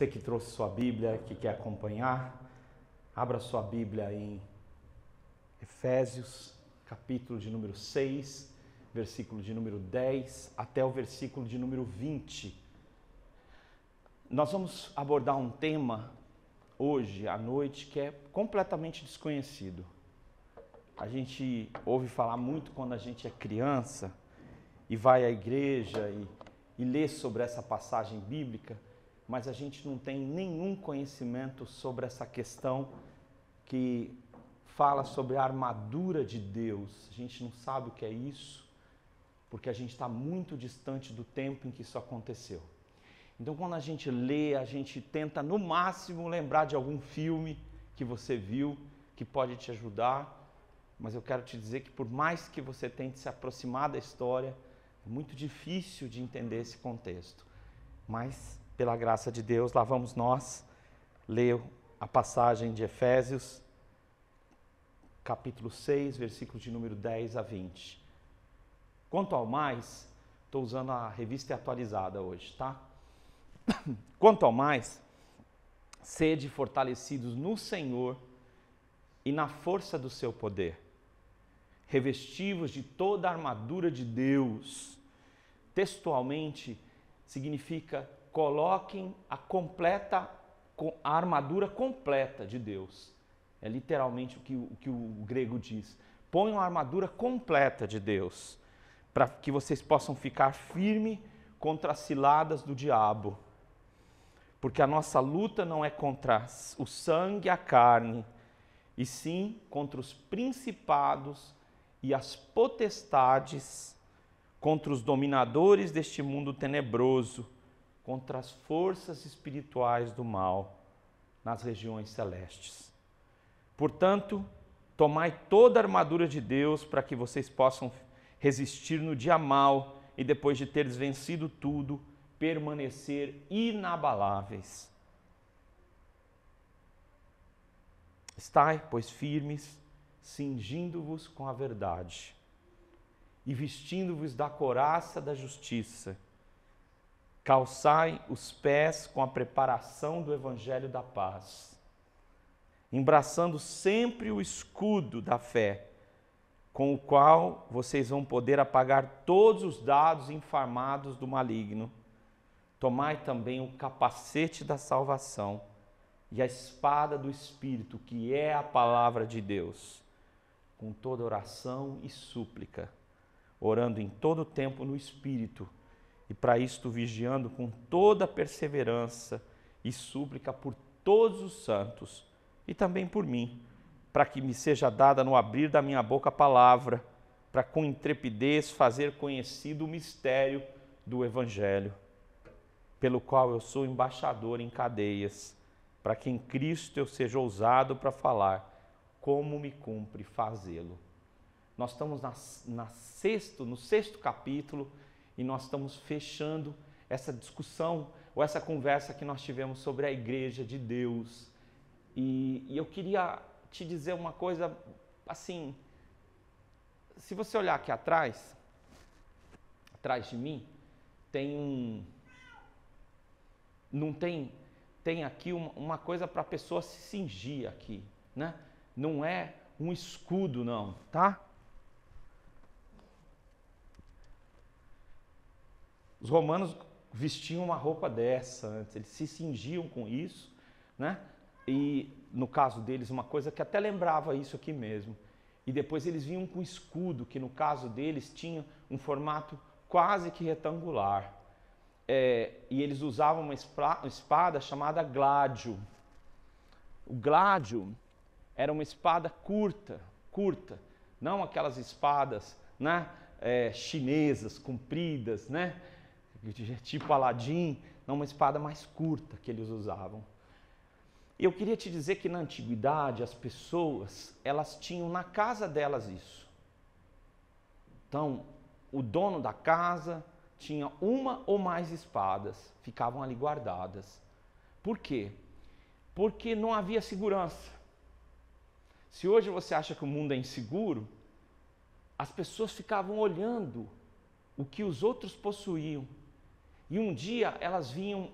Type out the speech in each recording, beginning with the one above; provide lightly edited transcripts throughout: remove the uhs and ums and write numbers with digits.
Você que trouxe sua Bíblia, que quer acompanhar, abra sua Bíblia em Efésios, capítulo de número 6, versículo de número 10 até o versículo de número 20. Nós vamos abordar um tema hoje à noite que é completamente desconhecido. A gente ouve falar muito quando a gente é criança e vai à igreja e lê sobre essa passagem bíblica, mas a gente não tem nenhum conhecimento sobre essa questão que fala sobre a armadura de Deus. A gente não sabe o que é isso, porque a gente está muito distante do tempo em que isso aconteceu. Então, quando a gente lê, a gente tenta, no máximo, lembrar de algum filme que você viu, que pode te ajudar, mas eu quero te dizer que, por mais que você tente se aproximar da história, é muito difícil de entender esse contexto. Mas, pela graça de Deus, lá vamos nós ler a passagem de Efésios, capítulo 6, versículo de número 10 a 20. Quanto ao mais, estou usando a revista atualizada hoje, tá? Quanto ao mais, sede fortalecidos no Senhor e na força do seu poder, revestivos de toda a armadura de Deus. Textualmente, significa coloquem a armadura completa de Deus. É literalmente o que o grego diz. Ponham a armadura completa de Deus, para que vocês possam ficar firmes contra as ciladas do diabo. Porque a nossa luta não é contra o sangue e a carne, e sim contra os principados e as potestades, contra os dominadores deste mundo tenebroso, contra as forças espirituais do mal nas regiões celestes. Portanto, tomai toda a armadura de Deus para que vocês possam resistir no dia mau e, depois de teres vencido tudo, permanecer inabaláveis. Estai, pois, firmes, cingindo-vos com a verdade e vestindo-vos da couraça da justiça. Calçai os pés com a preparação do evangelho da paz, embraçando sempre o escudo da fé, com o qual vocês vão poder apagar todos os dardos inflamados do maligno. Tomai também o capacete da salvação e a espada do Espírito, que é a palavra de Deus, com toda oração e súplica, orando em todo tempo no Espírito, e para isto vigiando com toda perseverança e súplica por todos os santos, e também por mim, para que me seja dada no abrir da minha boca a palavra, para com intrepidez fazer conhecido o mistério do Evangelho, pelo qual eu sou embaixador em cadeias, para que em Cristo eu seja ousado para falar como me cumpre fazê-lo. Nós estamos no sexto capítulo e nós estamos fechando essa discussão ou essa conversa que nós tivemos sobre a igreja de Deus. E eu queria te dizer uma coisa assim, se você olhar aqui atrás de mim, tem aqui uma coisa para a pessoa se cingir aqui, né? Não é um escudo não, tá? Os romanos vestiam uma roupa dessa antes, eles se cingiam com isso, né? E no caso deles, uma coisa que até lembrava isso aqui mesmo. E depois eles vinham com escudo, que no caso deles tinha um formato quase que retangular. E eles usavam uma espada chamada gládio. O gládio era uma espada curta, não aquelas espadas, né, chinesas, compridas, né, tipo Aladim, não, uma espada mais curta que eles usavam. Eu queria te dizer que na antiguidade as pessoas, elas tinham na casa delas isso. Então, o dono da casa tinha uma ou mais espadas, ficavam ali guardadas. Por quê? Porque não havia segurança. Se hoje você acha que o mundo é inseguro, as pessoas ficavam olhando o que os outros possuíam. E um dia elas vinham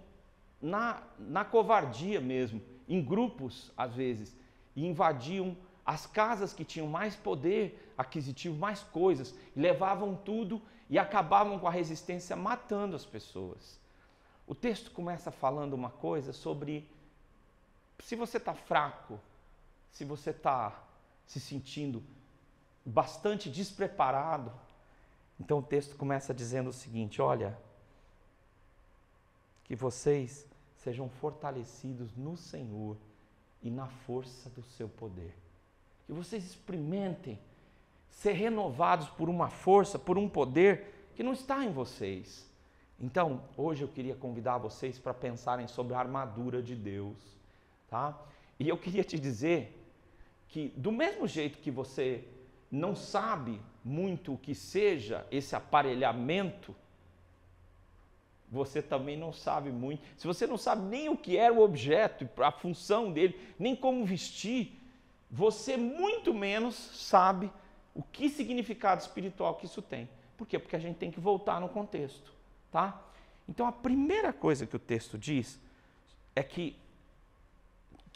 na covardia mesmo, em grupos às vezes, e invadiam as casas que tinham mais poder aquisitivo, mais coisas, e levavam tudo e acabavam com a resistência matando as pessoas. O texto começa falando uma coisa sobre se você está fraco, se você está se sentindo bastante despreparado. Então o texto começa dizendo o seguinte: olha, que vocês sejam fortalecidos no Senhor e na força do seu poder. Que vocês experimentem ser renovados por uma força, por um poder que não está em vocês. Então, hoje eu queria convidar vocês para pensarem sobre a armadura de Deus, tá? E eu queria te dizer que do mesmo jeito que você não sabe muito o que seja esse aparelhamento, você também não sabe muito. Se você não sabe nem o que era o objeto, a função dele, nem como vestir, você muito menos sabe o que significado espiritual que isso tem. Por quê? Porque a gente tem que voltar no contexto, tá? Então a primeira coisa que o texto diz é que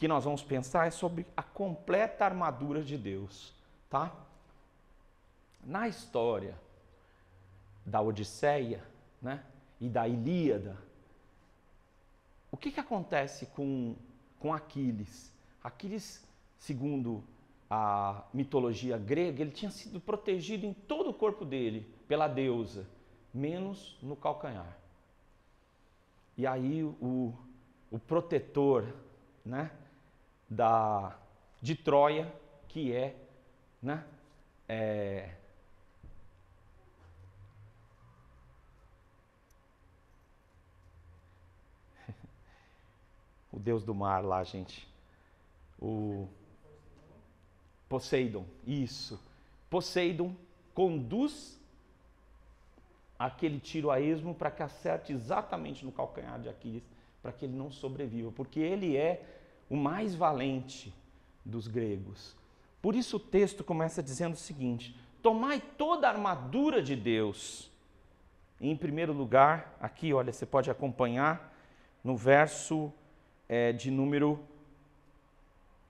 nós vamos pensar é sobre a completa armadura de Deus, tá? Na história da Odisseia, né, e da Ilíada, o que acontece com Aquiles? Aquiles, segundo a mitologia grega, ele tinha sido protegido em todo o corpo dele pela deusa, menos no calcanhar. E aí o protetor, né, de Troia, que é, né, o deus do mar lá, gente, o Poseidon, isso. Poseidon conduz aquele tiro a esmo para que acerte exatamente no calcanhar de Aquiles, para que ele não sobreviva, porque ele é o mais valente dos gregos. Por isso o texto começa dizendo o seguinte: tomai toda a armadura de Deus. Em primeiro lugar, aqui, olha, você pode acompanhar no verso de número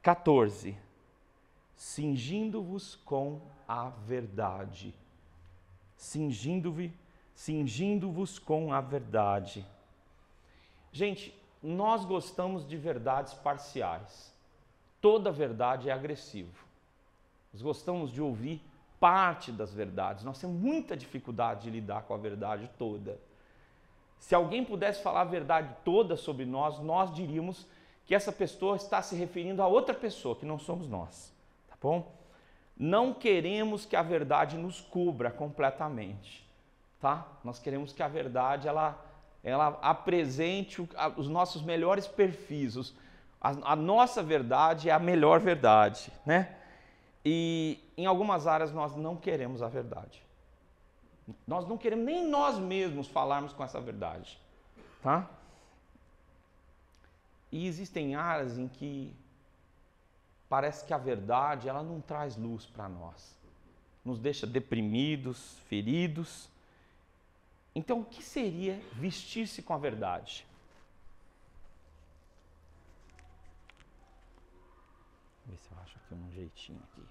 14. Cingindo-vos com a verdade. Cingindo-vos com a verdade. Gente, nós gostamos de verdades parciais. Toda verdade é agressiva. Nós gostamos de ouvir parte das verdades. Nós temos muita dificuldade de lidar com a verdade toda. Se alguém pudesse falar a verdade toda sobre nós, nós diríamos que essa pessoa está se referindo a outra pessoa, que não somos nós. Tá bom? Não queremos que a verdade nos cubra completamente. Tá? Nós queremos que a verdade ela apresente os nossos melhores perfis. A nossa verdade é a melhor verdade, né? E em algumas áreas nós não queremos a verdade. Nós não queremos nem nós mesmos falarmos com essa verdade, tá? E existem áreas em que parece que a verdade ela não traz luz para nós. Nos deixa deprimidos, feridos. Então, o que seria vestir-se com a verdade? Vou ver se eu acho aqui um jeitinho aqui.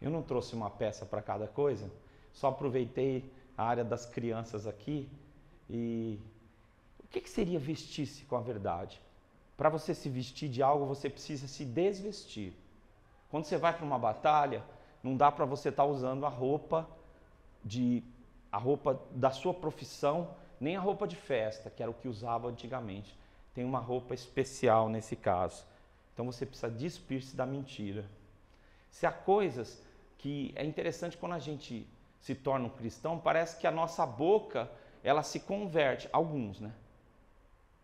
Eu não trouxe uma peça para cada coisa, só aproveitei a área das crianças aqui. E o que seria vestir-se com a verdade? Para você se vestir de algo, você precisa se desvestir. Quando você vai para uma batalha, não dá para você estar usando a roupa da sua profissão, nem a roupa de festa, que era o que usava antigamente. Tem uma roupa especial nesse caso. Então você precisa despir-se da mentira. Se há coisas que é interessante quando a gente se torna um cristão, parece que a nossa boca, ela se converte, alguns, né?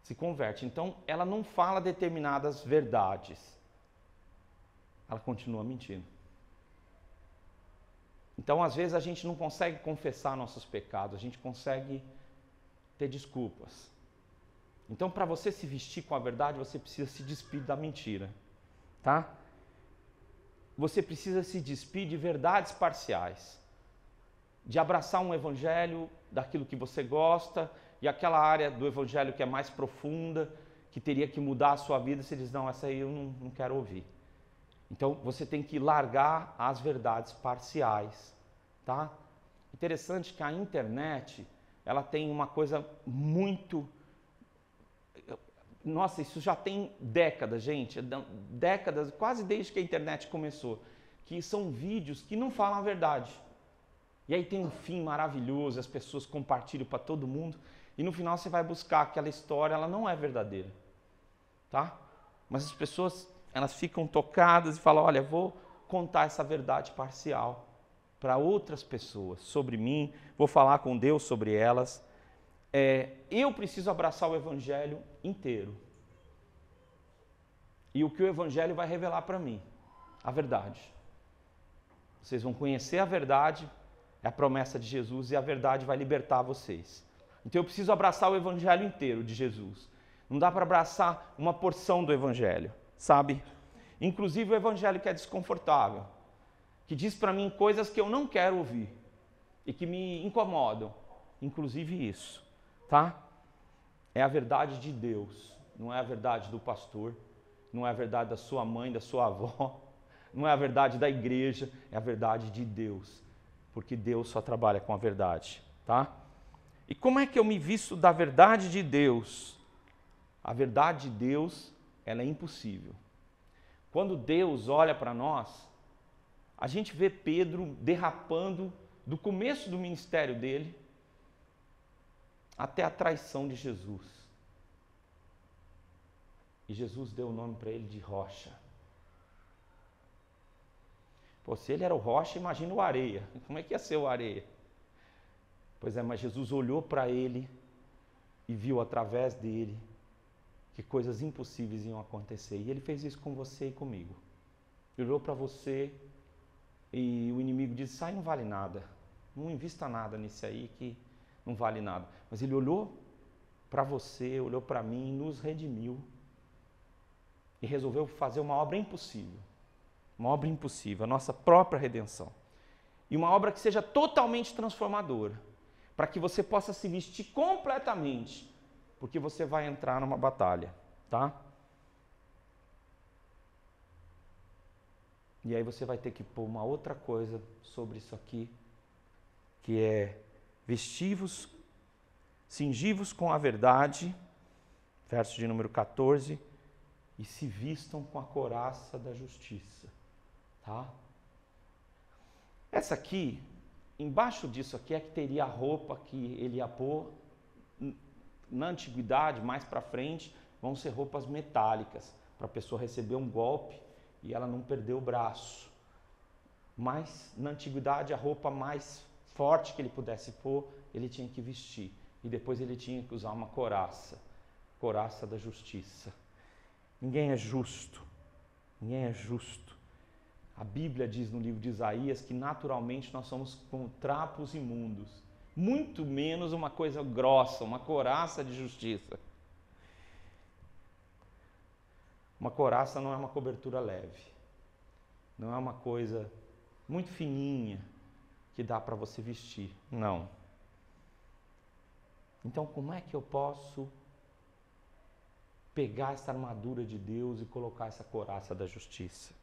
Se converte. Então, ela não fala determinadas verdades. Ela continua mentindo. Então, às vezes, a gente não consegue confessar nossos pecados, a gente consegue ter desculpas. Então, para você se vestir com a verdade, você precisa se despir da mentira, tá? Você precisa se despir de verdades parciais. de abraçar um evangelho daquilo que você gosta e aquela área do evangelho que é mais profunda, que teria que mudar a sua vida, você diz, não, essa aí eu não quero ouvir. Então você tem que largar as verdades parciais, tá? Interessante que a internet, ela tem uma coisa muito... Nossa, isso já tem décadas, gente, décadas, quase desde que a internet começou, que são vídeos que não falam a verdade. E aí tem um fim maravilhoso, as pessoas compartilham para todo mundo, e no final você vai buscar aquela história, ela não é verdadeira, tá? Mas as pessoas, elas ficam tocadas e falam, olha, vou contar essa verdade parcial para outras pessoas sobre mim, vou falar com Deus sobre elas. Eu preciso abraçar o evangelho inteiro. E o que o evangelho vai revelar para mim? A verdade. Vocês vão conhecer a verdade, é a promessa de Jesus, e a verdade vai libertar vocês. Então eu preciso abraçar o evangelho inteiro de Jesus. Não dá para abraçar uma porção do evangelho, sabe? Inclusive o evangelho que é desconfortável, que diz para mim coisas que eu não quero ouvir e que me incomodam, inclusive isso, tá? É a verdade de Deus, não é a verdade do pastor, não é a verdade da sua mãe, da sua avó, não é a verdade da igreja, é a verdade de Deus, porque Deus só trabalha com a verdade, tá? E como é que eu me visto da verdade de Deus? A verdade de Deus, ela é impossível. Quando Deus olha para nós, a gente vê Pedro derrapando do começo do ministério dele até a traição de Jesus. E Jesus deu o nome para ele de Rocha. Pô, se ele era o Rocha, imagina o Areia. Como é que ia ser o Areia? Pois é, mas Jesus olhou para ele e viu através dele que coisas impossíveis iam acontecer. E ele fez isso com você e comigo. Ele olhou para você e o inimigo disse, sai, não vale nada. Não invista nada nisso aí que não vale nada. Mas ele olhou para você, olhou para mim, nos redimiu e resolveu fazer uma obra impossível. Uma obra impossível, a nossa própria redenção. E uma obra que seja totalmente transformadora, para que você possa se vestir completamente, porque você vai entrar numa batalha, tá? E aí você vai ter que pôr uma outra coisa sobre isso aqui, que é vestivos, cingivos com a verdade, verso de número 14, e se vistam com a couraça da justiça, tá? Essa aqui, embaixo disso aqui é que teria a roupa que ele ia pôr na antiguidade, mais para frente, vão ser roupas metálicas, para a pessoa receber um golpe e ela não perder o braço. Mas na antiguidade a roupa mais forte que ele pudesse pôr, ele tinha que vestir. E depois ele tinha que usar uma couraça, couraça da justiça. Ninguém é justo, ninguém é justo. A Bíblia diz no livro de Isaías que naturalmente nós somos como trapos imundos. Muito menos uma coisa grossa, uma couraça de justiça. Uma couraça não é uma cobertura leve. Não é uma coisa muito fininha que dá para você vestir. Não. Então, como é que eu posso pegar essa armadura de Deus e colocar essa couraça da justiça?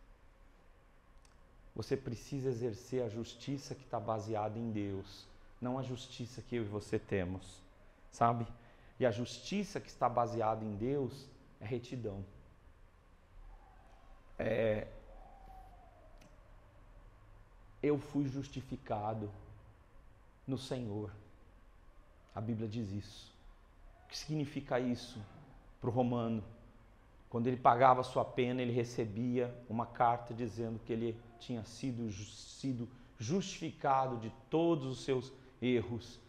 Você precisa exercer a justiça que está baseada em Deus, não a justiça que eu e você temos, sabe? E a justiça que está baseada em Deus é retidão. Eu fui justificado no Senhor. A Bíblia diz isso. O que significa isso para o romano? Quando ele pagava a sua pena, ele recebia uma carta dizendo que ele tinha sido justificado de todos os seus erros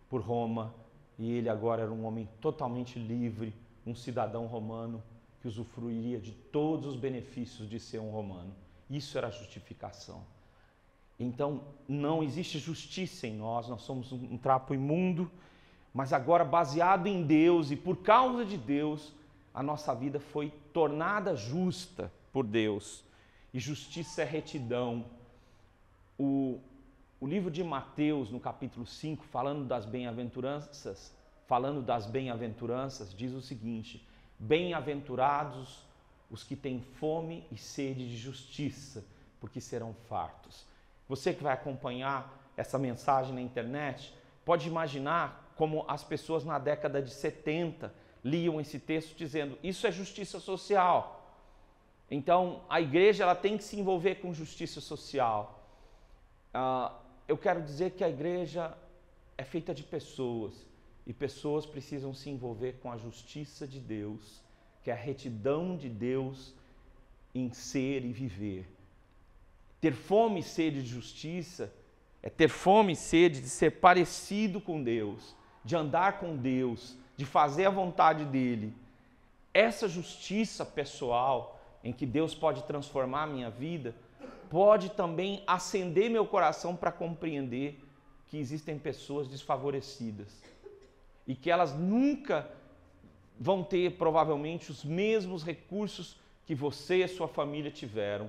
por Roma, e ele agora era um homem totalmente livre, um cidadão romano que usufruiria de todos os benefícios de ser um romano. Isso era a justificação. Então, não existe justiça em nós, nós somos um trapo imundo, mas agora baseado em Deus e por causa de Deus, a nossa vida foi tornada justa por Deus. E justiça é retidão. O livro de Mateus, no capítulo 5, falando das bem-aventuranças, diz o seguinte: bem-aventurados os que têm fome e sede de justiça, porque serão fartos. Você que vai acompanhar essa mensagem na internet, pode imaginar como as pessoas na década de 70 liam esse texto dizendo: isso é justiça social. Então, a igreja ela tem que se envolver com justiça social. Eu quero dizer que a igreja é feita de pessoas, e pessoas precisam se envolver com a justiça de Deus, que é a retidão de Deus em ser e viver. Ter fome e sede de justiça é ter fome e sede de ser parecido com Deus, de andar com Deus, de fazer a vontade dEle. Essa justiça pessoal em que Deus pode transformar a minha vida, pode também acender meu coração para compreender que existem pessoas desfavorecidas e que elas nunca vão ter provavelmente os mesmos recursos que você e a sua família tiveram.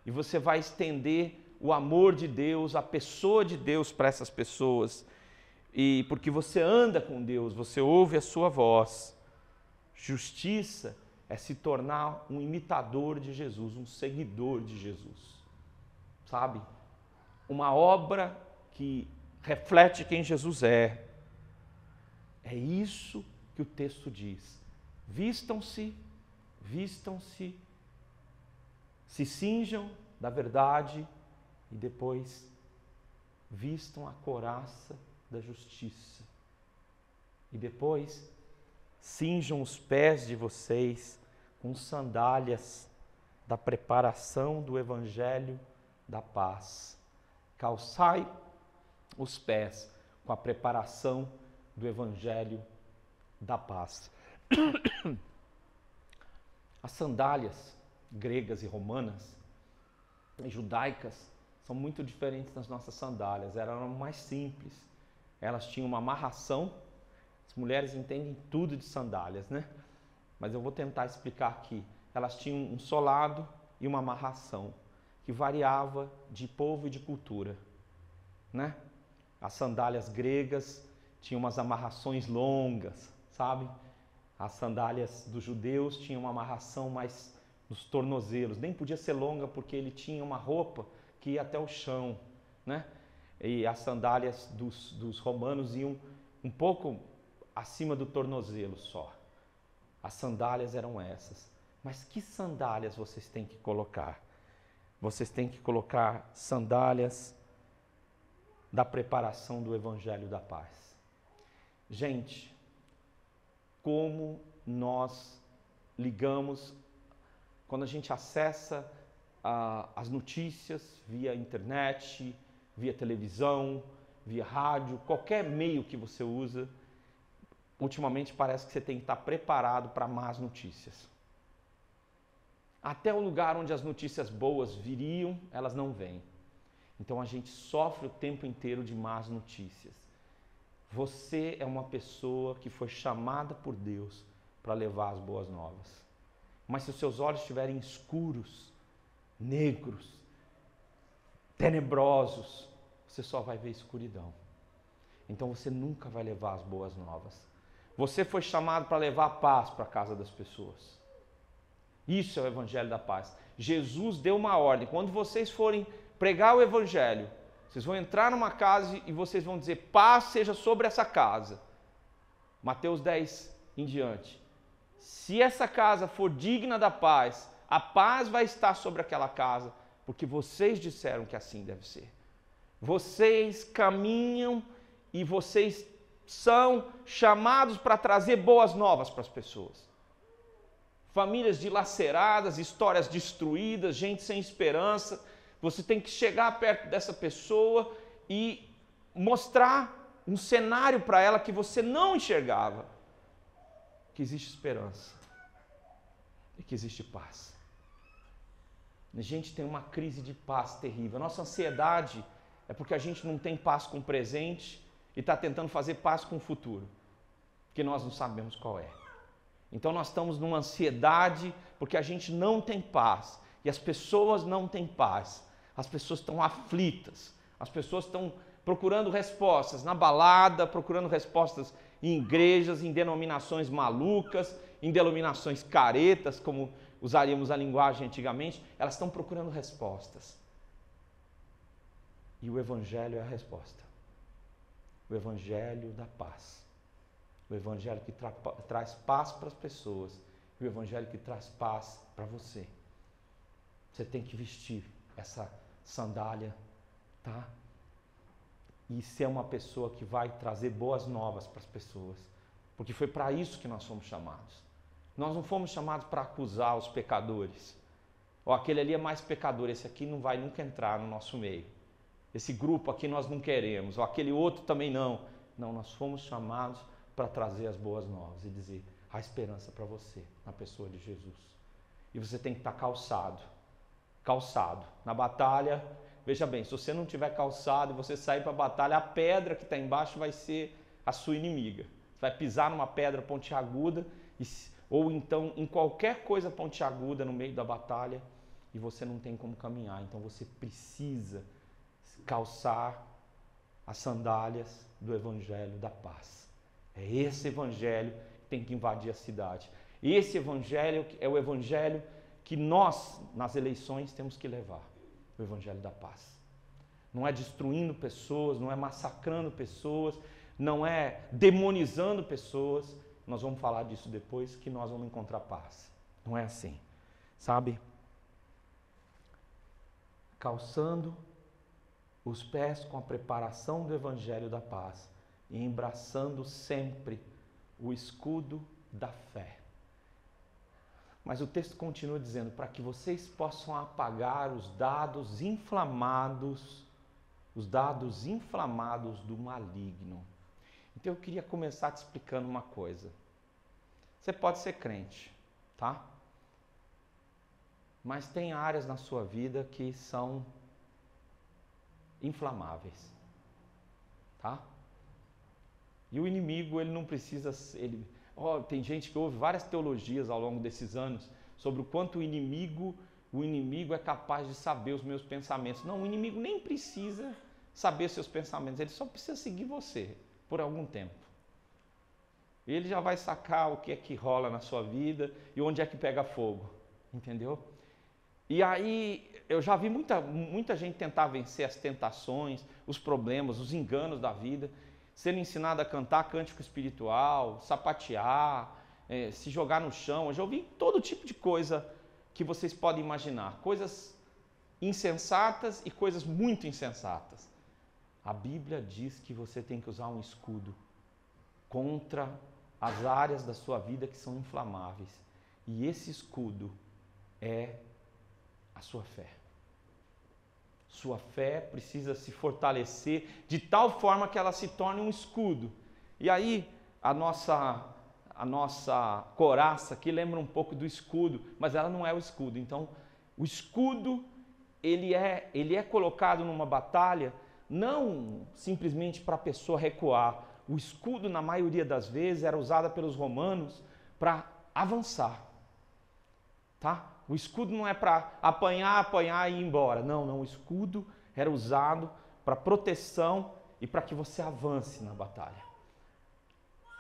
E você vai estender o amor de Deus, a pessoa de Deus para essas pessoas. E porque você anda com Deus, você ouve a sua voz. Justiça é se tornar um imitador de Jesus, um seguidor de Jesus. Sabe? Uma obra que reflete quem Jesus é. É isso que o texto diz. Vistam-se, se cinjam da verdade e depois vistam a couraça da justiça. E depois cinjam os pés de vocês com sandálias da preparação do evangelho da paz. Calçai os pés com a preparação do evangelho da paz. As sandálias gregas e romanas e judaicas são muito diferentes das nossas sandálias. Elas eram mais simples. Elas tinham uma amarração. As mulheres entendem tudo de sandálias, né? Mas eu vou tentar explicar aqui. Elas tinham um solado e uma amarração que variava de povo e de cultura, né? As sandálias gregas tinham umas amarrações longas, sabe? As sandálias dos judeus tinham uma amarração mais nos tornozelos. Nem podia ser longa porque ele tinha uma roupa que ia até o chão, né? E as sandálias dos romanos iam um pouco acima do tornozelo só. As sandálias eram essas. Mas que sandálias vocês têm que colocar? Vocês têm que colocar sandálias da preparação do evangelho da paz. Gente, como nós ligamos, quando a gente acessa as notícias via internet, via televisão, via rádio, qualquer meio que você usa, ultimamente parece que você tem que estar preparado para más notícias. Até o lugar onde as notícias boas viriam, elas não vêm. Então a gente sofre o tempo inteiro de más notícias. Você é uma pessoa que foi chamada por Deus para levar as boas novas. Mas se os seus olhos estiverem escuros, negros, tenebrosos, você só vai ver escuridão. Então você nunca vai levar as boas novas. Você foi chamado para levar paz para a casa das pessoas. Isso é o evangelho da paz. Jesus deu uma ordem. Quando vocês forem pregar o evangelho, vocês vão entrar numa casa e vocês vão dizer: paz seja sobre essa casa. Mateus 10 em diante. Se essa casa for digna da paz, a paz vai estar sobre aquela casa, porque vocês disseram que assim deve ser. Vocês caminham e vocês são chamados para trazer boas novas para as pessoas. Famílias dilaceradas, histórias destruídas, gente sem esperança. Você tem que chegar perto dessa pessoa e mostrar um cenário para ela que você não enxergava. Que existe esperança e que existe paz. A gente tem uma crise de paz terrível. A nossa ansiedade é porque a gente não tem paz com o presente e está tentando fazer paz com o futuro, que nós não sabemos qual é. Então nós estamos numa ansiedade porque a gente não tem paz e as pessoas não têm paz. As pessoas estão aflitas, As pessoas estão procurando respostas na balada, procurando respostas em igrejas, em denominações malucas, em denominações caretas, como usaríamos a linguagem antigamente. Elas estão procurando respostas. E o Evangelho é a resposta. O Evangelho da paz. O Evangelho que traz paz para as pessoas. E o Evangelho que traz paz para você. Você tem que vestir essa sandália, tá? E ser uma pessoa que vai trazer boas novas para as pessoas. Porque foi para isso que nós fomos chamados. Nós não fomos chamados para acusar os pecadores. Ou aquele ali é mais pecador, esse aqui não vai nunca entrar no nosso meio. Esse grupo aqui nós não queremos, ou aquele outro também não. Não, nós fomos chamados para trazer as boas novas e dizer, há esperança para você, na pessoa de Jesus. E você tem que estar calçado. Na batalha, veja bem, se você não tiver calçado e você sair para a batalha, a pedra que está embaixo vai ser a sua inimiga. Você vai pisar numa pedra pontiaguda, ou então em qualquer coisa pontiaguda no meio da batalha, e você não tem como caminhar. Então você precisa calçar as sandálias do Evangelho da paz. É esse Evangelho que tem que invadir a cidade. Esse Evangelho é o Evangelho que nós, nas eleições, temos que levar. O Evangelho da paz. Não é destruindo pessoas, não é massacrando pessoas, não é demonizando pessoas. Nós vamos falar disso depois, que nós vamos encontrar paz. Não é assim, sabe? Calçando os pés com a preparação do Evangelho da paz e embraçando sempre o escudo da fé. Mas o texto continua dizendo, para que vocês possam apagar os dados inflamados do maligno. Então eu queria começar te explicando uma coisa. Você pode ser crente, tá? Mas tem áreas na sua vida que são inflamáveis, tá? E o inimigo, ele não precisa, tem gente que ouve várias teologias ao longo desses anos sobre o quanto o inimigo é capaz de saber os meus pensamentos. Não, o inimigo nem precisa saber seus pensamentos, ele só precisa seguir você por algum tempo. Ele já vai sacar o que é que rola na sua vida e onde é que pega fogo, entendeu? E aí, eu já vi muita gente tentar vencer as tentações, os problemas, os enganos da vida, sendo ensinado a cantar cântico espiritual, sapatear, se jogar no chão. Eu já ouvi todo tipo de coisa que vocês podem imaginar. Coisas insensatas e coisas muito insensatas. A Bíblia diz que você tem que usar um escudo contra as áreas da sua vida que são inflamáveis. E esse escudo é a sua fé. Sua fé precisa se fortalecer de tal forma que ela se torne um escudo. E aí, a nossa couraça aqui lembra um pouco do escudo, mas ela não é o escudo. Então, o escudo, ele é colocado numa batalha não simplesmente para a pessoa recuar. O escudo, na maioria das vezes, era usado pelos romanos para avançar. Tá? O escudo não é para apanhar e ir embora. Não. O escudo era usado para proteção e para que você avance na batalha.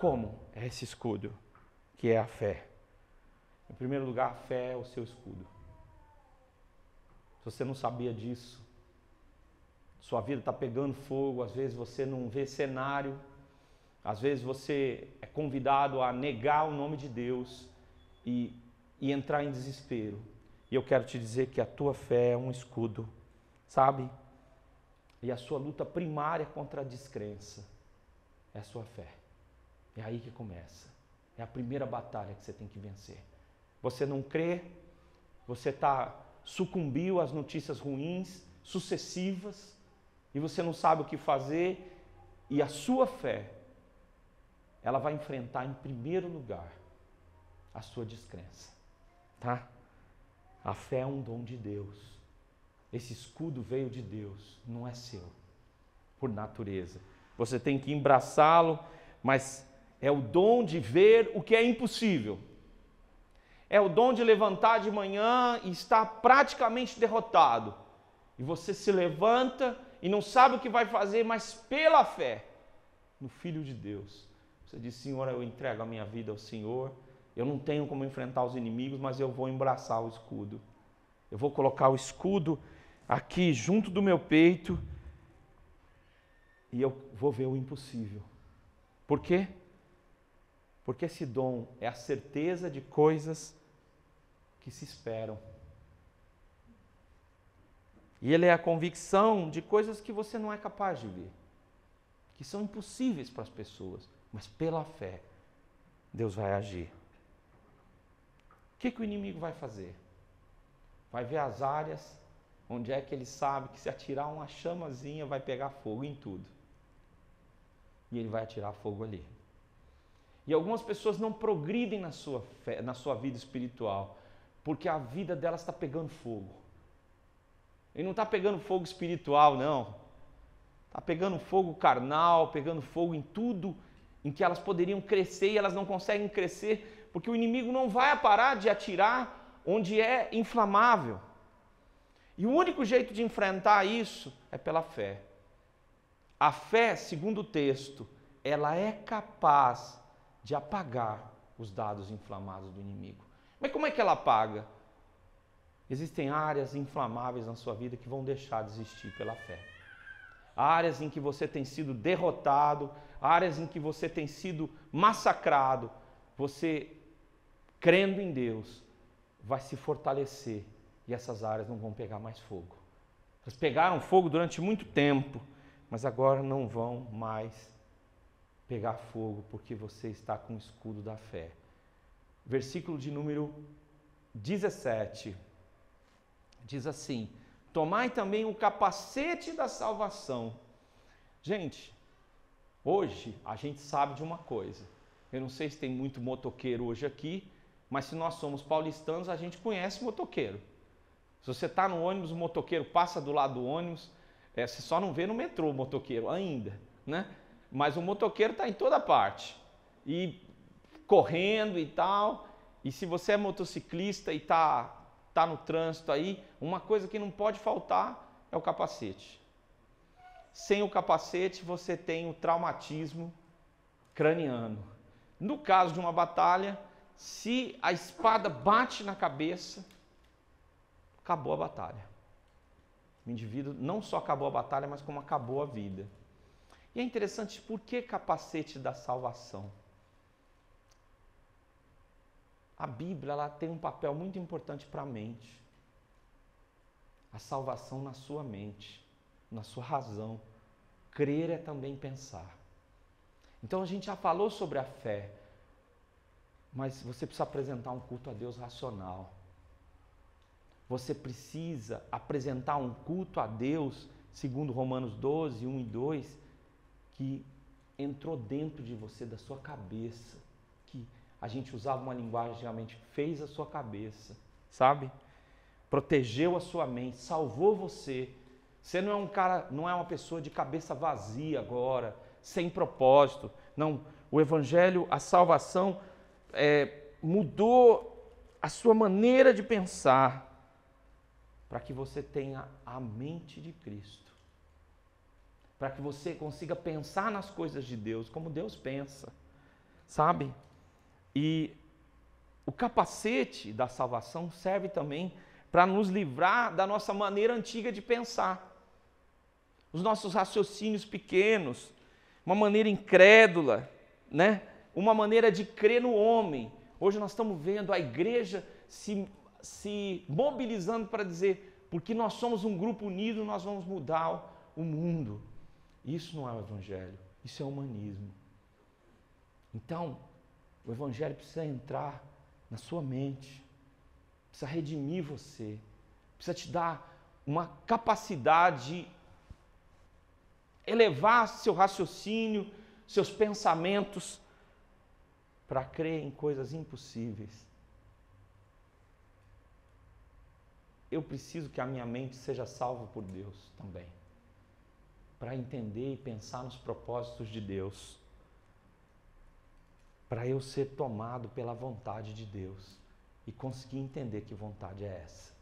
Como é esse escudo? Que é a fé. Em primeiro lugar, a fé é o seu escudo. Se você não sabia disso, sua vida está pegando fogo, às vezes você não vê cenário, às vezes você é convidado a negar o nome de Deus e entrar em desespero. E eu quero te dizer que a tua fé é um escudo, sabe? E a sua luta primária contra a descrença é a sua fé. É aí que começa. É a primeira batalha que você tem que vencer. Você não crê, você sucumbiu às notícias ruins, sucessivas, e você não sabe o que fazer, e a sua fé, ela vai enfrentar em primeiro lugar a sua descrença. Tá? A fé é um dom de Deus. Esse escudo veio de Deus, não é seu, por natureza. Você tem que embraçá-lo, mas é o dom de ver o que é impossível. É o dom de levantar de manhã e estar praticamente derrotado. E você se levanta e não sabe o que vai fazer, mas pela fé no Filho de Deus, você diz: Senhor, eu entrego a minha vida ao Senhor, eu não tenho como enfrentar os inimigos, mas eu vou embraçar o escudo. Eu vou colocar o escudo aqui junto do meu peito e eu vou ver o impossível. Por quê? Porque esse dom é a certeza de coisas que se esperam. E ele é a convicção de coisas que você não é capaz de ver, que são impossíveis para as pessoas, mas pela fé Deus vai agir. O que o inimigo vai fazer? Vai ver as áreas onde é que ele sabe que se atirar uma chamazinha vai pegar fogo em tudo. E ele vai atirar fogo ali. E algumas pessoas não progridem na sua fé, na sua vida espiritual, porque a vida delas está pegando fogo. E não está pegando fogo espiritual, não. Está pegando fogo carnal, pegando fogo em tudo em que elas poderiam crescer e elas não conseguem crescer, porque o inimigo não vai parar de atirar onde é inflamável. E o único jeito de enfrentar isso é pela fé. A fé, segundo o texto, ela é capaz de apagar os dados inflamados do inimigo. Mas como é que ela apaga? Existem áreas inflamáveis na sua vida que vão deixar de existir pela fé. Áreas em que você tem sido derrotado, áreas em que você tem sido massacrado, você, crendo em Deus, vai se fortalecer e essas áreas não vão pegar mais fogo. Elas pegaram fogo durante muito tempo, mas agora não vão mais pegar fogo porque você está com o escudo da fé. Versículo de número 17 diz assim: tomai também o capacete da salvação. Gente, hoje a gente sabe de uma coisa. Eu não sei se tem muito motoqueiro hoje aqui, mas se nós somos paulistanos, a gente conhece motoqueiro. Se você está no ônibus, o motoqueiro passa do lado do ônibus, você só não vê no metrô o motoqueiro ainda, né? Mas o motoqueiro está em toda parte, e correndo e tal. E se você é motociclista e está no trânsito aí, uma coisa que não pode faltar é o capacete. Sem o capacete você tem o traumatismo craniano. No caso de uma batalha, se a espada bate na cabeça, acabou a batalha. O indivíduo não só acabou a batalha, mas como acabou a vida. E é interessante, por que capacete da salvação? A Bíblia, ela tem um papel muito importante para a mente. A salvação na sua mente, na sua razão. Crer é também pensar. Então a gente já falou sobre a fé, mas você precisa apresentar um culto a Deus racional. Você precisa apresentar um culto a Deus, segundo Romanos 12, 1 e 2, que entrou dentro de você, da sua cabeça, que a gente usava uma linguagem realmente, fez a sua cabeça, sabe? Protegeu a sua mente, salvou você. Você não é um cara, não é uma pessoa de cabeça vazia agora, sem propósito. Não, o Evangelho, a salvação mudou a sua maneira de pensar para que você tenha a mente de Cristo. Para que você consiga pensar nas coisas de Deus, como Deus pensa, sabe? E o capacete da salvação serve também para nos livrar da nossa maneira antiga de pensar. Os nossos raciocínios pequenos, uma maneira incrédula, né? Uma maneira de crer no homem. Hoje nós estamos vendo a igreja se mobilizando para dizer, porque nós somos um grupo unido, nós vamos mudar o mundo. Isso não é o Evangelho, isso é humanismo. Então, o Evangelho precisa entrar na sua mente, precisa redimir você, precisa te dar uma capacidade de elevar seu raciocínio, seus pensamentos, para crer em coisas impossíveis. Eu preciso que a minha mente seja salva por Deus também, para entender e pensar nos propósitos de Deus, para eu ser tomado pela vontade de Deus e conseguir entender que vontade é essa.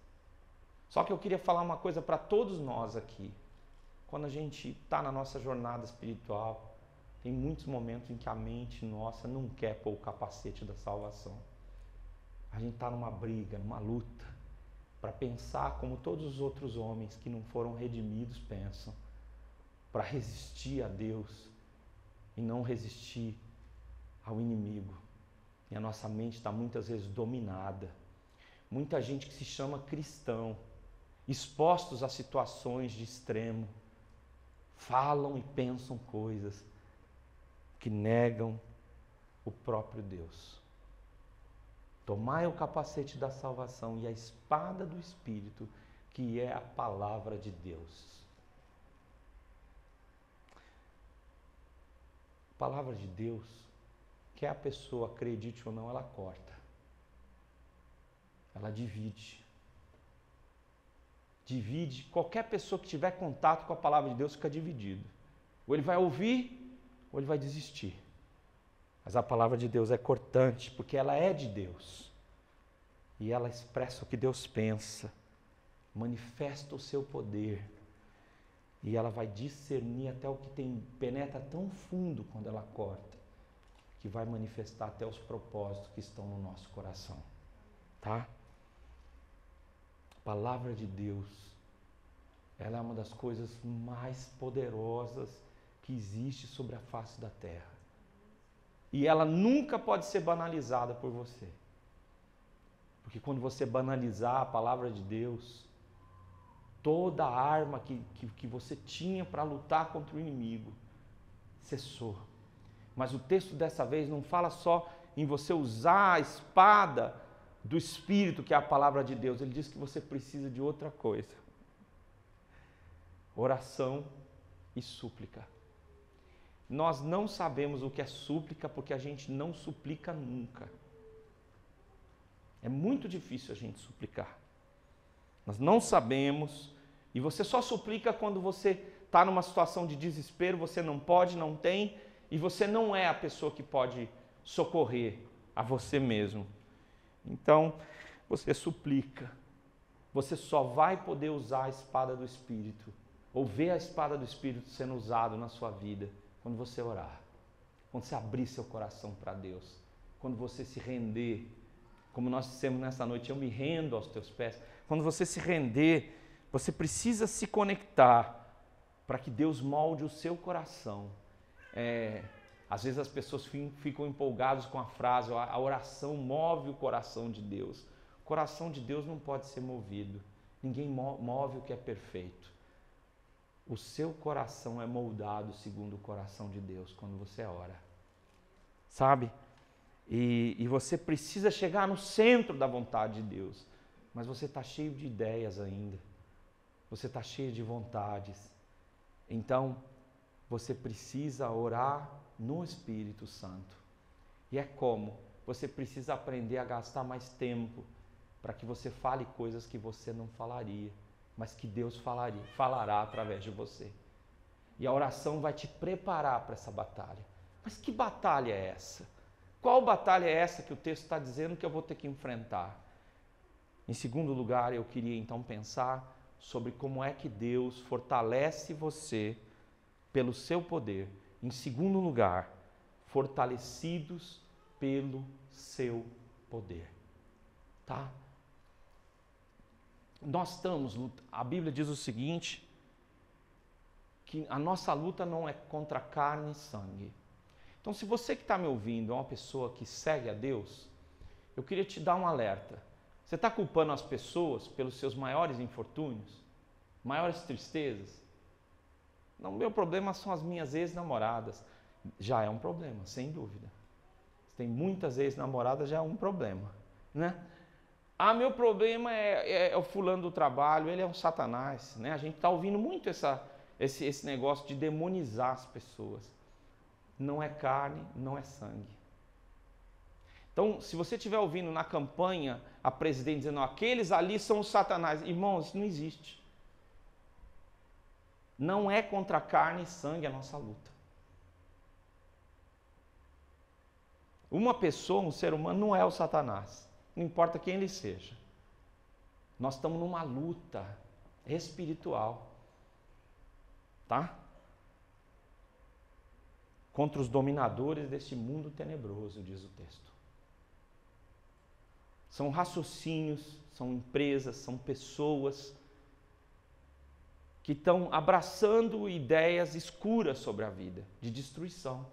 Só que eu queria falar uma coisa para todos nós aqui. quando a gente está na nossa jornada espiritual, tem muitos momentos em que a mente nossa não quer pôr o capacete da salvação. A gente está numa briga, numa luta, para pensar como todos os outros homens que não foram redimidos pensam, para resistir a Deus e não resistir ao inimigo. E a nossa mente está muitas vezes dominada. Muita gente que se chama cristão, expostos a situações de extremo, falam e pensam coisas que negam o próprio Deus. Tomai o capacete da salvação e a espada do Espírito, que é a palavra de Deus. A palavra de Deus, quer a pessoa acredite ou não, ela corta. Ela divide. Divide. Qualquer pessoa que tiver contato com a palavra de Deus fica dividido. Ou ele vai ouvir, ou ele vai desistir. Mas a palavra de Deus é cortante, porque ela é de Deus. E ela expressa o que Deus pensa, manifesta o seu poder. E ela vai discernir até o que penetra tão fundo quando ela corta, que vai manifestar até os propósitos que estão no nosso coração. Tá? A palavra de Deus, ela é uma das coisas mais poderosas que existe sobre a face da terra. E ela nunca pode ser banalizada por você. Porque quando você banalizar a palavra de Deus, toda a arma que você tinha para lutar contra o inimigo cessou. Mas o texto dessa vez não fala só em você usar a espada do Espírito, que é a palavra de Deus. Ele diz que você precisa de outra coisa. Oração e súplica. Nós não sabemos o que é súplica porque a gente não suplica nunca. É muito difícil a gente suplicar. Nós não sabemos, e você só suplica quando você está numa situação de desespero, você não pode, não tem, e você não é a pessoa que pode socorrer a você mesmo. Então, você suplica. Você só vai poder usar a espada do Espírito, ou ver a espada do Espírito sendo usado na sua vida, quando você orar, quando você abrir seu coração para Deus, quando você se render, como nós dissemos nessa noite, eu me rendo aos teus pés. Quando você se render, você precisa se conectar para que Deus molde o seu coração. Às vezes as pessoas ficam empolgadas com a frase, a oração move o coração de Deus. O coração de Deus não pode ser movido. Ninguém move o que é perfeito. O seu coração é moldado segundo o coração de Deus quando você ora. Sabe? E você precisa chegar no centro da vontade de Deus. Mas você está cheio de ideias ainda. Você está cheio de vontades. Então, você precisa orar no Espírito Santo. E é como? Você precisa aprender a gastar mais tempo para que você fale coisas que você não falaria, mas que Deus falará através de você. E a oração vai te preparar para essa batalha. Mas que batalha é essa? Qual batalha é essa que o texto está dizendo que eu vou ter que enfrentar? Em segundo lugar, eu queria então pensar sobre como é que Deus fortalece você pelo seu poder. Em segundo lugar, fortalecidos pelo seu poder. Tá? A Bíblia diz o seguinte, que a nossa luta não é contra carne e sangue. Então, se você que está me ouvindo é uma pessoa que segue a Deus, eu queria te dar um alerta. Você está culpando as pessoas pelos seus maiores infortúnios, maiores tristezas? Não, meu problema são as minhas ex-namoradas. Já é um problema, sem dúvida. Se tem muitas ex-namoradas, já é um problema, né? Meu problema é o fulano do trabalho, ele é um satanás, né? A gente está ouvindo muito esse negócio de demonizar as pessoas. Não é carne, não é sangue. Então, se você estiver ouvindo na campanha a presidente dizendo, aqueles ali são os satanás, irmãos, isso não existe. Não é contra carne e sangue a nossa luta. Uma pessoa, um ser humano, não é o satanás. Não importa quem ele seja. Nós estamos numa luta espiritual. tá? Contra os dominadores deste mundo tenebroso, diz o texto. São raciocínios, são empresas, são pessoas que estão abraçando ideias escuras sobre a vida, de destruição.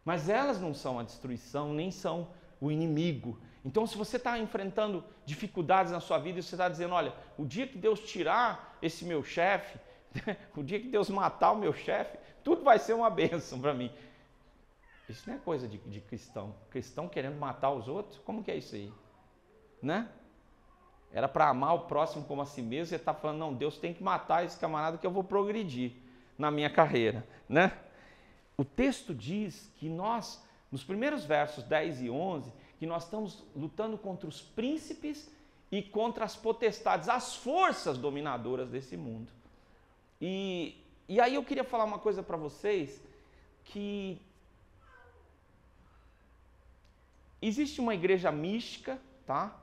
Mas elas não são a destruição, nem são o inimigo. Então, se você está enfrentando dificuldades na sua vida e você está dizendo, olha, o dia que Deus tirar esse meu chefe, o dia que Deus matar o meu chefe, tudo vai ser uma bênção para mim. Isso não é coisa de cristão. Cristão querendo matar os outros? Como que é isso aí? Né? Era para amar o próximo como a si mesmo, você está falando, não, Deus tem que matar esse camarada que eu vou progredir na minha carreira, né? O texto diz que nós, nos primeiros versos 10 e 11, que nós estamos lutando contra os príncipes e contra as potestades, as forças dominadoras desse mundo. E aí eu queria falar uma coisa para vocês, que existe uma igreja mística, tá?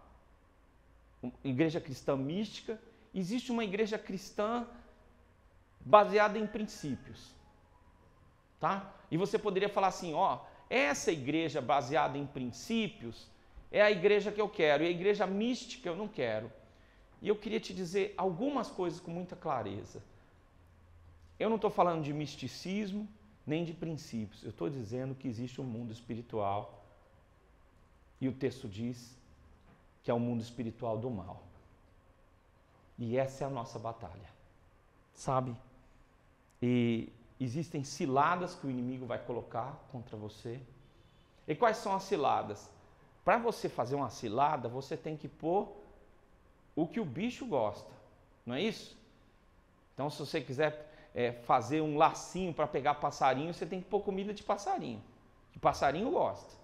Igreja cristã mística, existe uma igreja cristã baseada em princípios, tá? E você poderia falar assim, ó, essa igreja baseada em princípios é a igreja que eu quero, e a igreja mística eu não quero. E eu queria te dizer algumas coisas com muita clareza. Eu não estou falando de misticismo, nem de princípios, eu estou dizendo que existe um mundo espiritual, e o texto diz que é o mundo espiritual do mal. E essa é a nossa batalha, sabe? E existem ciladas que o inimigo vai colocar contra você. E quais são as ciladas? Para você fazer uma cilada, você tem que pôr o que o bicho gosta, não é isso? Então, se você quiser fazer um lacinho para pegar passarinho, você tem que pôr comida de passarinho, que passarinho gosta.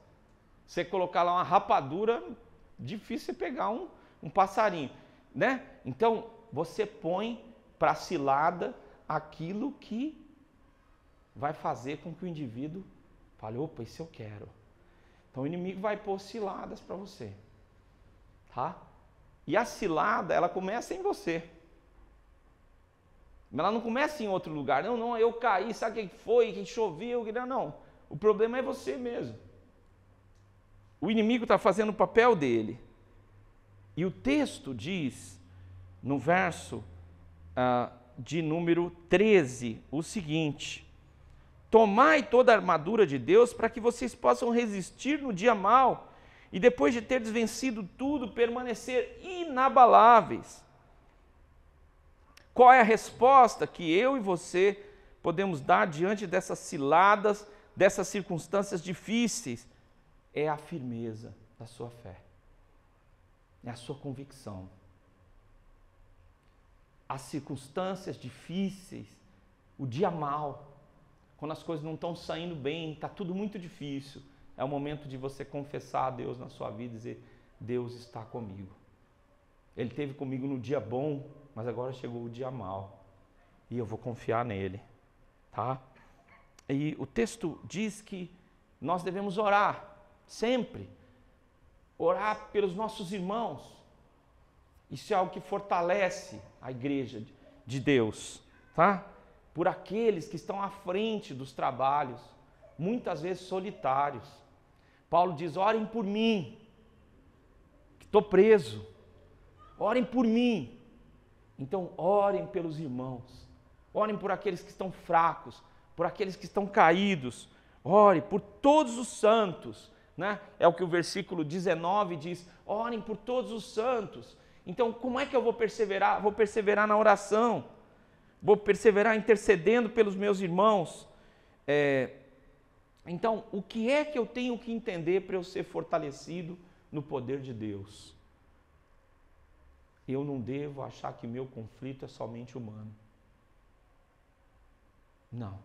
Você colocar lá uma rapadura, difícil você pegar um passarinho, né? Então, você põe para a cilada aquilo que vai fazer com que o indivíduo fale, opa, isso eu quero. Então, o inimigo vai pôr ciladas para você, tá? E a cilada, ela começa em você. Ela não começa em outro lugar. Não, eu caí, sabe o que foi? Que choveu? Não. O problema é você mesmo. O inimigo está fazendo o papel dele. E o texto diz, no verso de número 13, o seguinte: tomai toda a armadura de Deus para que vocês possam resistir no dia mau e depois de teres vencido tudo, permanecer inabaláveis. Qual é a resposta que eu e você podemos dar diante dessas ciladas, dessas circunstâncias difíceis? É a firmeza da sua fé, é a sua convicção. As circunstâncias difíceis, o dia mau, quando as coisas não estão saindo bem, está tudo muito difícil, é o momento de você confessar a Deus na sua vida e dizer, Deus está comigo. Ele esteve comigo no dia bom, mas agora chegou o dia mau, e eu vou confiar nele, tá? E o texto diz que nós devemos orar, sempre, orar pelos nossos irmãos. Isso é algo que fortalece a igreja de Deus, tá? Por aqueles que estão à frente dos trabalhos, muitas vezes solitários. Paulo diz, orem por mim, que estou preso, orem por mim. Então, orem pelos irmãos, orem por aqueles que estão fracos, por aqueles que estão caídos, ore por todos os santos, né? É o que o versículo 19 diz, orem por todos os santos. Então, como é que eu vou perseverar? Vou perseverar na oração, vou perseverar intercedendo pelos meus irmãos. Então, o que é que eu tenho que entender para eu ser fortalecido no poder de Deus? Eu não devo achar que meu conflito é somente humano. Não.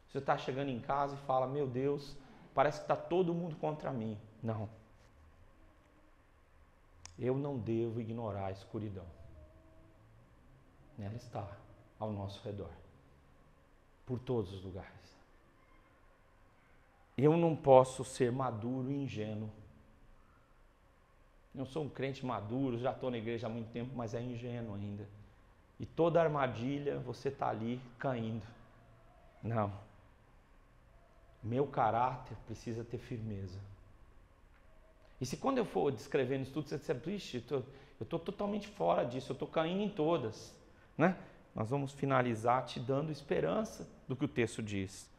Você está chegando em casa e fala, meu Deus, parece que está todo mundo contra mim. Não. Eu não devo ignorar a escuridão. Ela está ao nosso redor, por todos os lugares. Eu não posso ser maduro e ingênuo. Eu sou um crente maduro, já estou na igreja há muito tempo, mas é ingênuo ainda. e toda armadilha você está ali caindo. Não. Meu caráter precisa ter firmeza. E se quando eu for descrevendo isso tudo, você disser, vixe, eu estou totalmente fora disso, eu estou caindo em todas, né? Nós vamos finalizar te dando esperança do que o texto diz.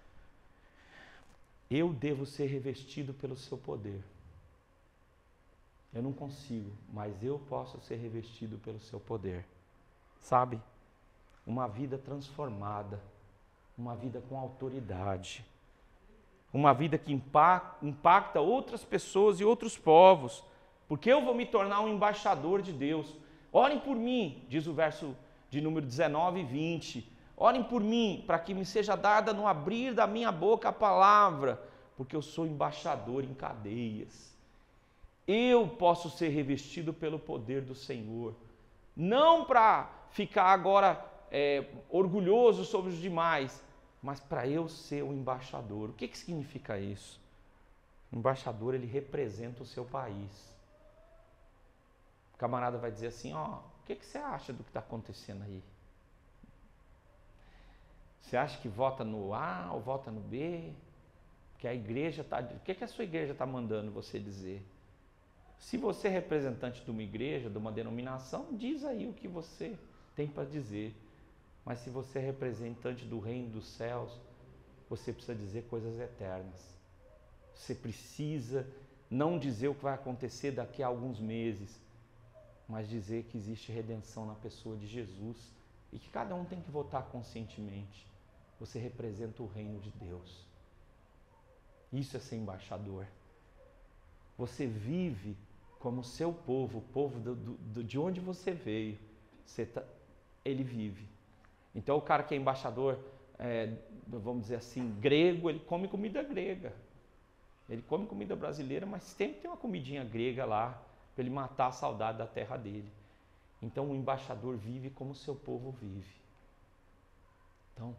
Eu devo ser revestido pelo seu poder. Eu não consigo, mas eu posso ser revestido pelo seu poder. Sabe? Uma vida transformada, uma vida com autoridade, uma vida que impacta outras pessoas e outros povos, porque eu vou me tornar um embaixador de Deus. Orem por mim, diz o verso de número 19 e 20. Orem por mim, para que me seja dada no abrir da minha boca a palavra, porque eu sou embaixador em cadeias. Eu posso ser revestido pelo poder do Senhor, não para ficar agora orgulhoso sobre os demais, mas para eu ser o embaixador. O que significa isso? O embaixador, ele representa o seu país. O camarada vai dizer assim, o que você acha do que está acontecendo aí? Você acha que vota no A ou vota no B? Que a igreja está... O que a sua igreja está mandando você dizer? Se você é representante de uma igreja, de uma denominação, diz aí o que você tem para dizer. Mas se você é representante do reino dos céus, você precisa dizer coisas eternas. Você precisa não dizer o que vai acontecer daqui a alguns meses, mas dizer que existe redenção na pessoa de Jesus e que cada um tem que votar conscientemente. Você representa o reino de Deus. Isso é ser embaixador. Você vive como seu povo, o povo de onde você veio. Ele vive. Então o cara que é embaixador, vamos dizer assim, grego, ele come comida grega. Ele come comida brasileira, mas sempre tem uma comidinha grega lá, para ele matar a saudade da terra dele. Então o embaixador vive como o seu povo vive. Então,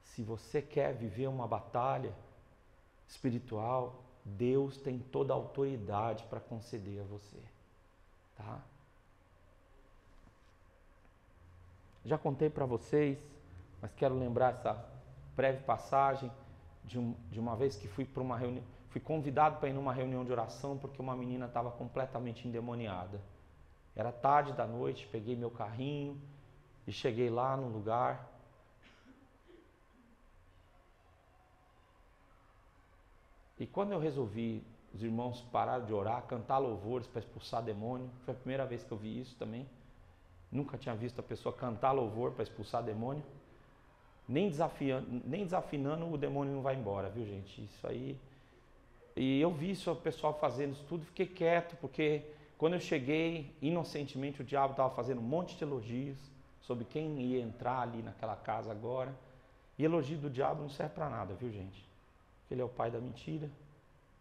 se você quer viver uma batalha espiritual, Deus tem toda a autoridade para conceder a você. Tá? Já contei para vocês, mas quero lembrar essa breve passagem de uma vez que fui para uma reunião, fui convidado para ir numa reunião de oração porque uma menina estava completamente endemoniada. Era tarde da noite, peguei meu carrinho e cheguei lá no lugar. E quando eu resolvi, os irmãos pararam de orar, cantar louvores para expulsar demônio, foi a primeira vez que eu vi isso também. Nunca tinha visto a pessoa cantar louvor para expulsar demônio. Nem desafinando o demônio não vai embora, viu gente? Isso aí. E eu vi isso o pessoal fazendo isso tudo, fiquei quieto, porque quando eu cheguei, inocentemente o diabo estava fazendo um monte de elogios sobre quem ia entrar ali naquela casa agora. E elogio do diabo não serve para nada, viu gente? Ele é o pai da mentira,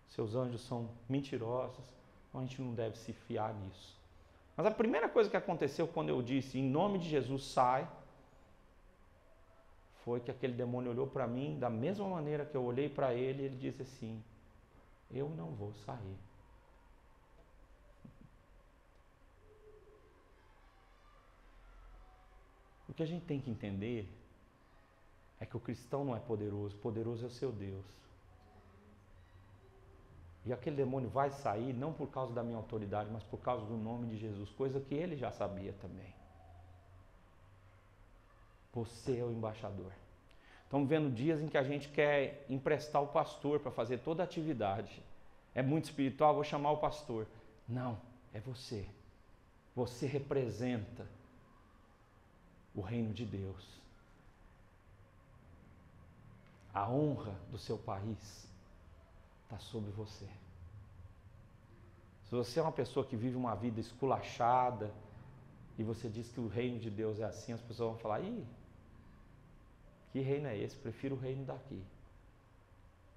seus anjos são mentirosos, então a gente não deve se fiar nisso. Mas a primeira coisa que aconteceu quando eu disse, em nome de Jesus, sai, foi que aquele demônio olhou para mim, da mesma maneira que eu olhei para ele, ele disse assim, eu não vou sair. O que a gente tem que entender é que o cristão não é poderoso, poderoso é o seu Deus. E aquele demônio vai sair não por causa da minha autoridade, mas por causa do nome de Jesus, coisa que ele já sabia também. Você é o embaixador. Estamos vendo dias em que a gente quer emprestar o pastor para fazer toda a atividade. É muito espiritual, vou chamar o pastor. Não, é você. Você representa o reino de Deus. A honra do seu país está sobre você. Se você é uma pessoa que vive uma vida esculachada e você diz que o reino de Deus é assim, as pessoas vão falar, ih, que reino é esse? Prefiro o reino daqui.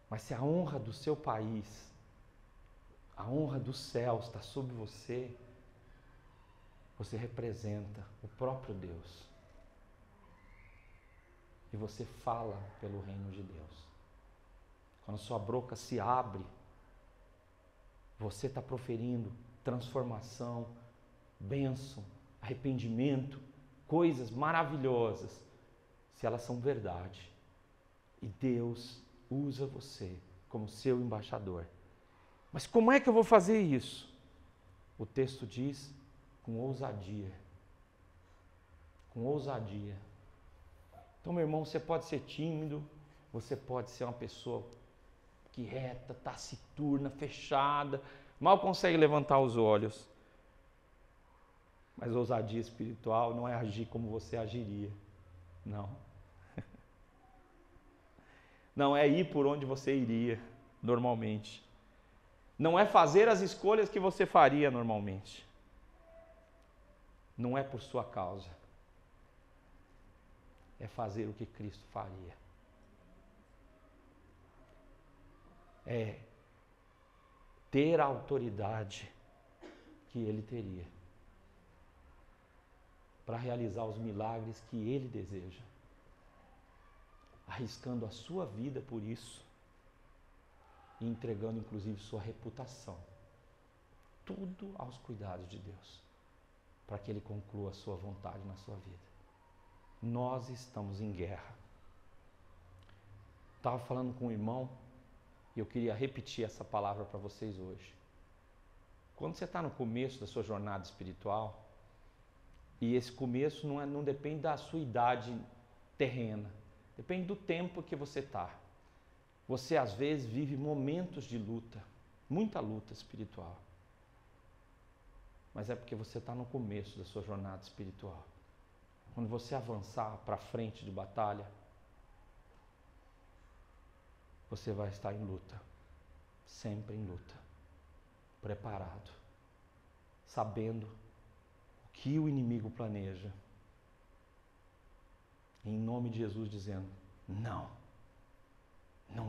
Mas se a honra do seu país, a honra dos céus está sobre você, você representa o próprio Deus. E você fala pelo reino de Deus. Quando sua boca se abre, você está proferindo transformação, bênção, arrependimento, coisas maravilhosas se elas são verdade. E Deus usa você como seu embaixador. Mas como é que eu vou fazer isso? O texto diz com ousadia. Com ousadia. Então, meu irmão, você pode ser tímido, você pode ser uma pessoa quieta, taciturna, fechada, mal consegue levantar os olhos. Mas ousadia espiritual não é agir como você agiria. Não. Não é ir por onde você iria normalmente. Não é fazer as escolhas que você faria normalmente. Não é por sua causa. É fazer o que Cristo faria. É ter a autoridade que Ele teria para realizar os milagres que Ele deseja, arriscando a sua vida por isso e entregando inclusive sua reputação, tudo aos cuidados de Deus, para que Ele conclua a sua vontade na sua vida. Nós estamos em guerra. Estava falando com um irmão e eu queria repetir essa palavra para vocês hoje. Quando você está no começo da sua jornada espiritual, e esse começo não depende da sua idade terrena, depende do tempo que você está. Você às vezes vive momentos de luta, muita luta espiritual. Mas é porque você está no começo da sua jornada espiritual. Quando você avançar para frente de batalha, você vai estar em luta, sempre em luta, preparado, sabendo o que o inimigo planeja. Em nome de Jesus dizendo, não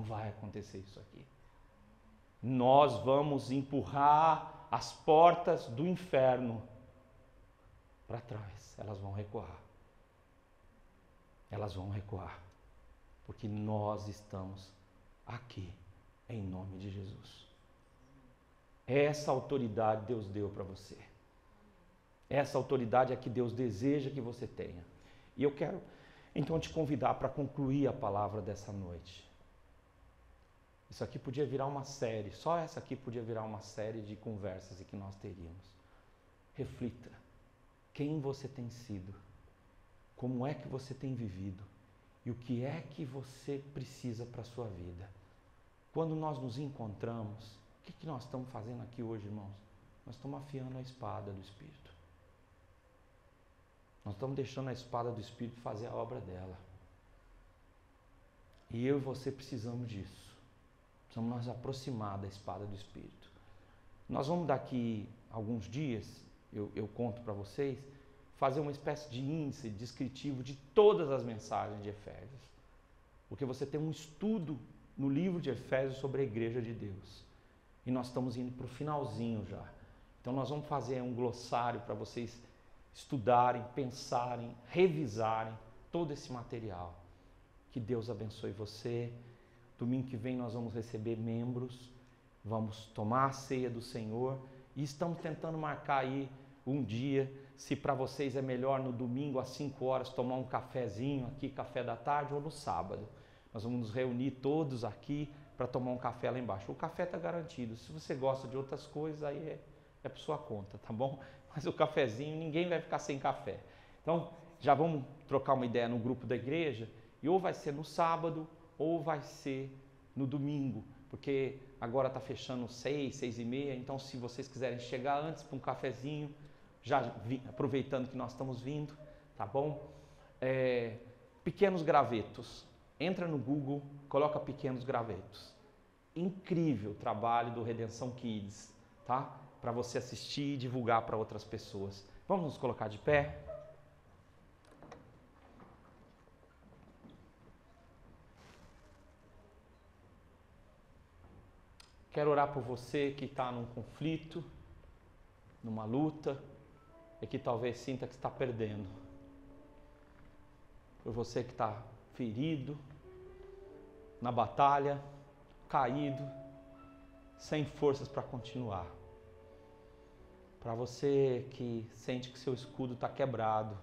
vai acontecer isso aqui. Nós vamos empurrar as portas do inferno para trás, elas vão recuar. Elas vão recuar, porque nós estamos aqui, em nome de Jesus. Essa autoridade Deus deu para você. Essa autoridade é que Deus deseja que você tenha. E eu quero, então, te convidar para concluir a palavra dessa noite. Isso aqui podia virar uma série, só essa aqui podia virar uma série de conversas que nós teríamos. Reflita, quem você tem sido? Como é que você tem vivido? E o que é que você precisa para a sua vida? Quando nós nos encontramos, o que nós estamos fazendo aqui hoje, irmãos? Nós estamos afiando a espada do Espírito. Nós estamos deixando a espada do Espírito fazer a obra dela. E eu e você precisamos disso. Precisamos nos aproximar da espada do Espírito. Nós vamos daqui alguns dias, eu conto para vocês, fazer uma espécie de índice descritivo de todas as mensagens de Efésios. Porque você tem um estudo no livro de Efésios sobre a igreja de Deus. E nós estamos indo para o finalzinho já. Então nós vamos fazer um glossário para vocês estudarem, pensarem, revisarem todo esse material. Que Deus abençoe você. Domingo que vem nós vamos receber membros, vamos tomar a ceia do Senhor e estamos tentando marcar aí um dia, se para vocês é melhor no domingo às 5 horas tomar um cafezinho aqui, café da tarde, ou no sábado. Nós vamos nos reunir todos aqui para tomar um café lá embaixo. O café está garantido. Se você gosta de outras coisas, aí é por sua conta, tá bom? Mas o cafezinho, ninguém vai ficar sem café. Então, já vamos trocar uma ideia no grupo da igreja e ou vai ser no sábado ou vai ser no domingo, porque agora está fechando 6, 6h30, então se vocês quiserem chegar antes para um cafezinho, aproveitando que nós estamos vindo, tá bom? Pequenos Gravetos. Entra no Google, coloca Pequenos Gravetos. Incrível o trabalho do Redenção Kids, tá? Para você assistir e divulgar para outras pessoas. Vamos nos colocar de pé? Quero orar por você que está num conflito, numa luta, e que talvez sinta que está perdendo. Por você que está ferido, na batalha, caído, sem forças para continuar. Para você que sente que seu escudo está quebrado,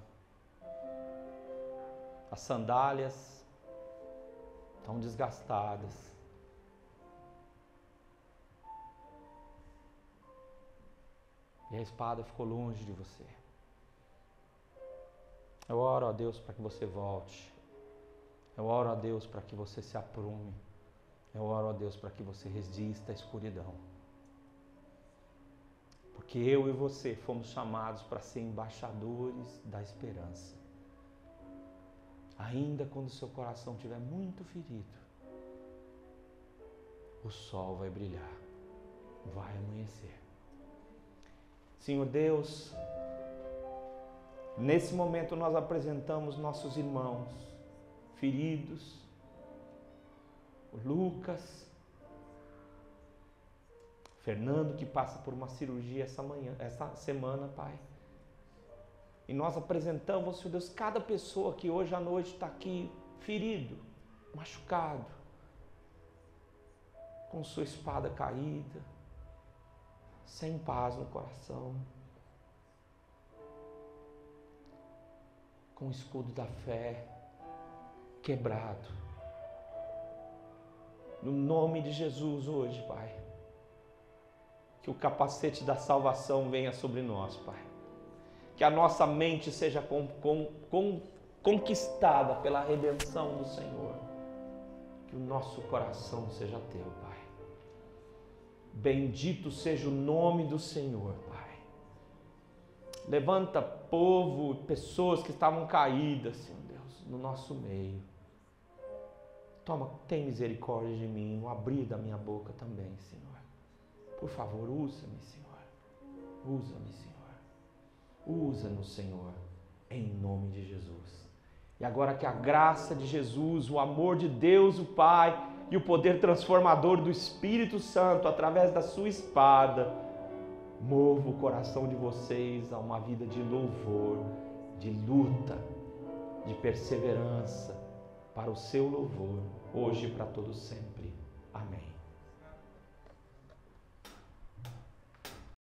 As sandálias estão desgastadas. E a espada ficou longe de você. Eu oro a Deus para que você volte. Eu oro a Deus para que você se aprume. Eu oro a Deus para que você resista à escuridão. Porque eu e você fomos chamados para ser embaixadores da esperança. Ainda quando seu coração estiver muito ferido, o sol vai brilhar, vai amanhecer. Senhor Deus, nesse momento nós apresentamos nossos irmãos feridos, o Lucas, Fernando, que passa por uma cirurgia essa semana, Pai. E nós apresentamos, Senhor Deus, cada pessoa que hoje à noite está aqui ferido, machucado, com sua espada caída, sem paz no coração, com o escudo da fé quebrado. No nome de Jesus hoje, Pai, que o capacete da salvação venha sobre nós, Pai. Que a nossa mente seja conquistada pela redenção do Senhor. Que o nosso coração seja teu, Pai. Bendito seja o nome do Senhor, Pai. Levanta povo, pessoas que estavam caídas, Senhor Deus, no nosso meio. Toma, tem misericórdia de mim, no abrir da minha boca também, Senhor. Por favor, usa-me, Senhor. Usa-me, Senhor. Usa-nos, Senhor, em nome de Jesus. E agora que a graça de Jesus, o amor de Deus, o Pai, e o poder transformador do Espírito Santo, através da sua espada, mova o coração de vocês a uma vida de louvor, de luta, de perseverança, para o seu louvor, hoje e para todo sempre. Amém.